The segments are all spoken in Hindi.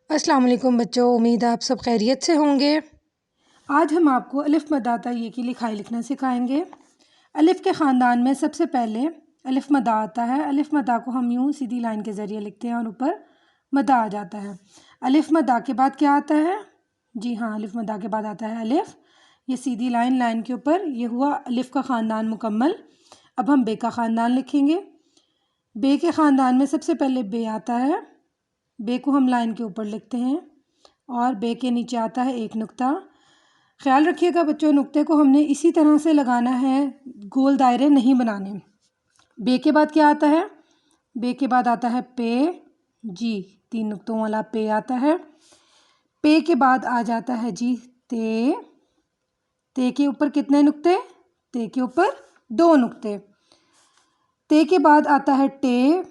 अस्सलाम वालेकुम बच्चों, उम्मीद है आप सब खैरियत से होंगे। आज हम आपको अलिफ़ मद्दा ये की लिखाई लिखना सिखाएंगे। अलिफ़ के ख़ानदान में सबसे पहले अलिफ़ मद्दा आता है। अलिफ़ मद्दा को हम यूँ सीधी लाइन के ज़रिए लिखते हैं और ऊपर मद्दा आ जाता है। अलिफ़ मद्दा के बाद क्या आता है? जी हाँ, अलिफ़ मद्दा के बाद आता है अलिफ़। ये सीधी लाइन के ऊपर ये हुआ अलिफ़ का ख़ानदान मुकम्मल। अब हम बे का ख़ानदान लिखेंगे। बे के ख़ानदान में सबसे पहले बे आता है। बे को हम लाइन के ऊपर लिखते हैं और बे के नीचे आता है एक नुक्ता। ख्याल रखिएगा बच्चों, नुक्ते को हमने इसी तरह से लगाना है, गोल दायरे नहीं बनाने। बे के बाद क्या आता है? बे के बाद आता है पे। जी, 3 नुक्तों वाला पे आता है। पे के बाद आ जाता है जी ते। ते के ऊपर कितने नुक्ते? ते के ऊपर 2 नुक्ते। ते के बाद आता है टे।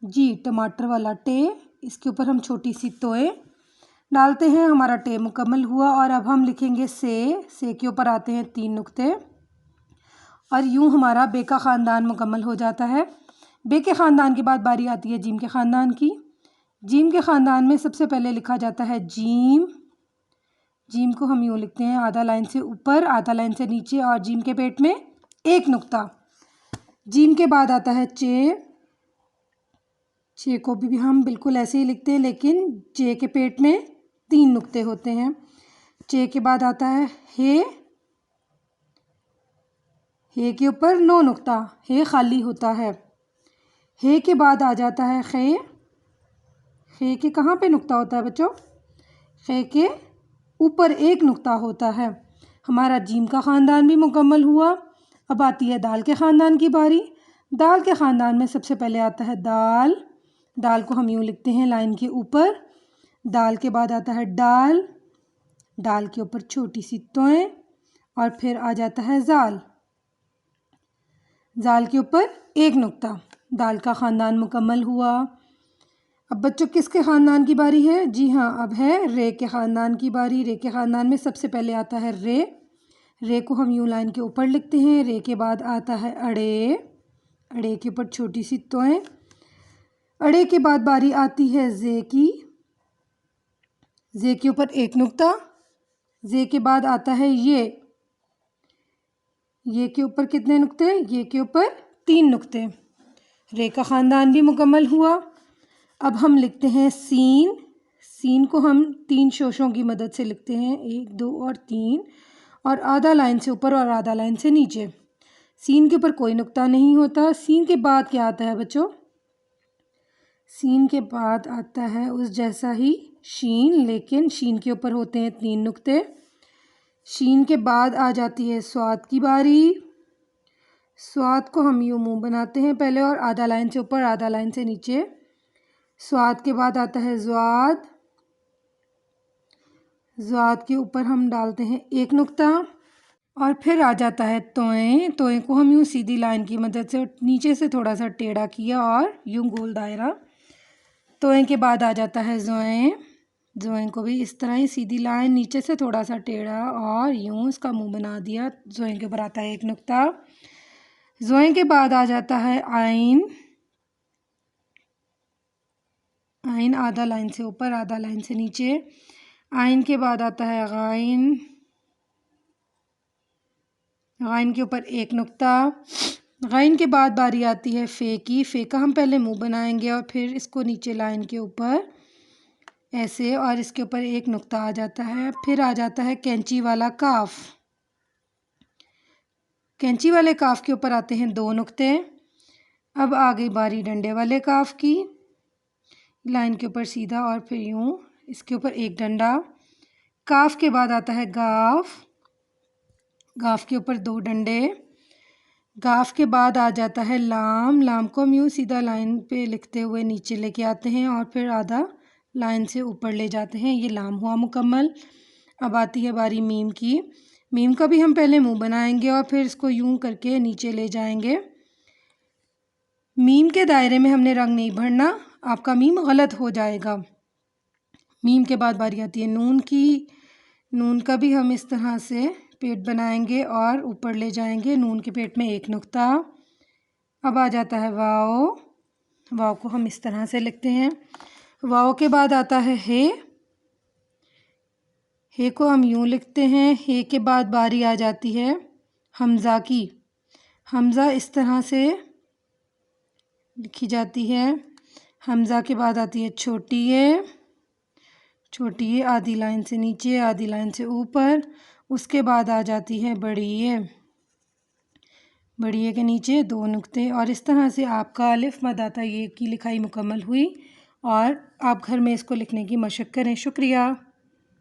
जी, टमाटर वाला टे। इसके ऊपर हम छोटी सी तोए डालते हैं। हमारा टे मुकम्मल हुआ और अब हम लिखेंगे से। से के ऊपर आते हैं 3 नुक्ते और यूं हमारा बे का ख़ानदान मुकम्मल हो जाता है। बे के ख़ानदान के बाद बारी आती है जीम के ख़ानदान की। जीम के ख़ानदान में सबसे पहले लिखा जाता है जीम। जीम को हम यूँ लिखते हैं, आधा लाइन से ऊपर आधा लाइन से नीचे और जीम के पेट में एक नुक्ता। जीम के बाद आता है चे। चे को भी हम बिल्कुल ऐसे ही लिखते हैं, लेकिन चे के पेट में 3 नुक्ते होते हैं। चे के बाद आता है हे। हे के ऊपर 9 नुक्ता, हे खाली होता है। हे के बाद आ जाता है खे। खे के कहाँ पे नुक्ता होता है बच्चों? खे के ऊपर एक नुक्ता होता है। हमारा जीम का ख़ानदान भी मुकम्मल हुआ। अब आती है दाल के ख़ानदान की बारी। दाल के ख़ानदान में सबसे पहले आता है दाल। दाल को हम यूँ लिखते हैं लाइन के ऊपर। दाल के बाद आता है डाल। डाल के ऊपर छोटी सी तोएं और फिर आ जाता है ज़ाल। ज़ाल के ऊपर एक नुक्ता। दाल का ख़ानदान मुकम्मल हुआ। अब बच्चों किसके ख़ानदान की बारी है? जी हाँ, अब है रे के ख़ानदान की बारी। रे के ख़ानदान में सबसे पहले आता है रे। रे को हम यूँ लाइन के ऊपर लिखते हैं। रे के बाद आता है अड़े। अड़े के ऊपर छोटी सी तोएं। अड़े के बाद बारी आती है जे की। जे के ऊपर एक नुक्ता। जे के बाद आता है ये। ये के ऊपर कितने नुक्ते? ये के ऊपर 3 नुक्ते। रे का ख़ानदान भी मुकम्मल हुआ। अब हम लिखते हैं सीन। सीन को हम 3 शोशों की मदद से लिखते हैं, 1 2 और 3, और आधा लाइन से ऊपर और आधा लाइन से नीचे। सीन के ऊपर कोई नुक्ता नहीं होता। सीन के बाद क्या आता है बच्चों? सीन के बाद आता है उस जैसा ही शीन, लेकिन शीन के ऊपर होते हैं 3 नुक्ते। शीन के बाद आ जाती है स्वाद की बारी। स्वाद को हम यूँ मुँह बनाते हैं पहले और आधा लाइन से ऊपर आधा लाइन से नीचे। स्वाद के बाद आता है ज़्वाद। ज़्वाद के ऊपर हम डालते हैं एक नुक्ता और फिर आ जाता है तोएं। तोएं को हम यूँ सीधी लाइन की मदद से नीचे से थोड़ा सा टेढ़ा किया और यूँ गोल दायरा। तोएं के बाद आ जाता है ज़ोएं। ज़ोएं को भी इस तरह ही सीधी लाइन, नीचे से थोड़ा सा टेढ़ा और यूँ उसका मुंह बना दिया। ज़ोएं के ऊपर आता है एक नुक्ता। ज़ोएं के बाद आ जाता है आइन। आइन आधा लाइन से ऊपर आधा लाइन से नीचे। आइन के बाद आता है गाइन। गाइन के ऊपर एक नुक्ता। गाइन के बाद बारी आती है फ़े की। फ़े का हम पहले मुंह बनाएंगे और फिर इसको नीचे लाइन के ऊपर ऐसे, और इसके ऊपर एक नुक्ता आ जाता है। फिर आ जाता है कैंची वाला काफ। कैंची वाले काफ के ऊपर आते हैं 2 नुक्ते। अब आ गई बारी डंडे वाले काफ की। लाइन के ऊपर सीधा और फिर यूँ इसके ऊपर एक डंडा। काफ के बाद आता है गाफ। गाफ के ऊपर 2 डंडे। गाफ के बाद आ जाता है लाम। लाम को हम यूँ सीधा लाइन पे लिखते हुए नीचे लेके आते हैं और फिर आधा लाइन से ऊपर ले जाते हैं। ये लाम हुआ मुकम्मल। अब आती है बारी मीम की। मीम का भी हम पहले मुंह बनाएंगे और फिर इसको यूं करके नीचे ले जाएंगे। मीम के दायरे में हमने रंग नहीं भरना, आपका मीम गलत हो जाएगा। मीम के बाद बारी आती है नून की। नून का भी हम इस तरह से पेट बनाएंगे और ऊपर ले जाएंगे। नून के पेट में एक नुक्ता। अब आ जाता है वाव। वाव को हम इस तरह से लिखते हैं। वाव के बाद आता है हे। हे को हम यूँ लिखते हैं। हे के बाद बारी आ जाती है हमज़ा की। हमज़ा इस तरह से लिखी जाती है। हमज़ा के बाद आती है छोटी ए। छोटी ए आधी लाइन से नीचे, आधी लाइन से ऊपर। उसके बाद आ जाती है बड़ी ए। बड़ी ए के नीचे 2 नुक्ते। और इस तरह से आपका अलिफ मद आता ये की लिखाई मुकम्मल हुई। और आप घर में इसको लिखने की मशक करें। शुक्रिया।